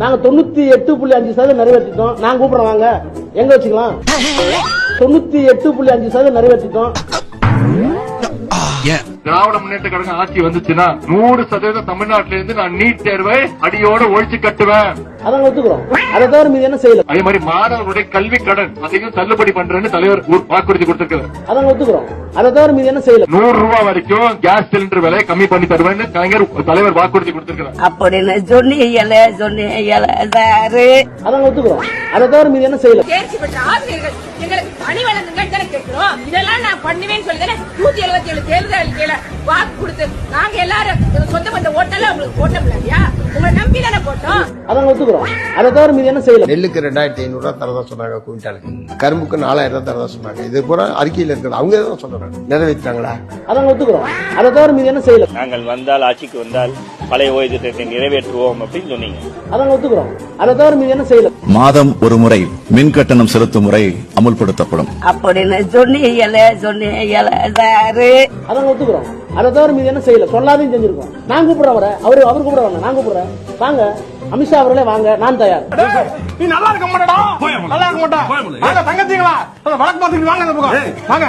நாங்க 98.5% நிறைவேற்றிட்டோம். நான் கூப்பிடுறோம் வாங்க, எங்க வச்சுக்கலாம். 98.5% நிறைவேற்றிட்டோம். திராவிட முன்னேற்ற கழகம் ஆட்சி வந்துச்சுன்னா 100% தமிழ்நாட்டில இருந்து நான் நீட் தேர்வை அடியோட ஒழிச்சு கட்டுவேன். அதான் ஒத்துக்கிறோம். அதை தவிர மீது என்ன செய்யல. அதே மாதிரி மாணவர்களுடைய கல்வி கடன் அதையும் தள்ளுபடி பண்றேன்னு தலைவர் வாக்குறுதி கொடுத்திருக்காரு. அதான் ஒத்துக்கிறோம். அதை தவிர மீது என்ன செய்யல. 100 ரூபாய் வரைக்கும் கேஸ் சிலிண்டர் விலை கம்மி பண்ணி தருவேன்னு கலைஞர் தலைவர் வாக்குறுதி கொடுத்திருக்காரு. அப்படின்னு சொன்னீங்க. அதான் ஒத்துக்கிறோம். அதை தவிர மீது என்ன செய்யல. தேர்ச்சி பெற்ற ஆசிரியர்கள் எங்களுக்கு பணி வழங்குங்க கேட்கிறோம். இதெல்லாம் நான் பண்ணுவேன்னு சொல்லி 177 தேர்தல் அறிக்கையில வாக்கு கொடுத்து நாங்க எல்லாரும் சொந்த பந்த ஓட்டல உங்களுக்கு போட்டோம் இல்லையா, உங்களை நம்பி தானே போட்டோம். அதான் ஒத்துக்கிறோம். அதை தவிர மீது என்ன செய்யல. நெல்லுக்கு 2500 ரூபாய் தரதா சொன்னாங்க குவிண்டாலுக்கு, கரும்புக்கு 4000 ரூபாய் தரதா சொன்னாங்க. இது பூரா அறிக்கையில் இருக்கிறது. அவங்க தான் சொல்றாங்க, நிறைவேற்றாங்களா? அதான் ஒத்துக்கிறோம். அதை தவிர மீது என்ன செய்யல. நாங்கள் வந்தால் ஆட்சிக்கு வந்தால் பழைய ஓய்வு திட்டத்தை நிறைவேற்றுவோம் அப்படின்னு சொன்னீங்க. அதான் ஒத்துக்கிறோம். அதை தவிர மீது என்ன செய்யல. மாதம் ஒரு முறை மின் கட்டணம் செலுத்தும் முறை அமுல்படுத்தப்படும். அப்படின்னு சொன்னீங்க. அதான் ஒத்துக்கிறோம். அதை தவிர மீது என்ன செய்யல. சொல்லாதையும் செஞ்சிருக்கோம். நான் கூப்பிடுறேன் அவரை, அவர் கூப்பிட வாங்க, நான் கூப்பிடுறேன் வாங்க. அமித்ஷா அவர்களே வாங்க, நான் தயார். நீ நல்லா இருக்க மாட்டா, நல்லா இருக்க மாட்டா. தங்கத்தீங்களா வழக்கு பார்த்துட்டு வாங்க.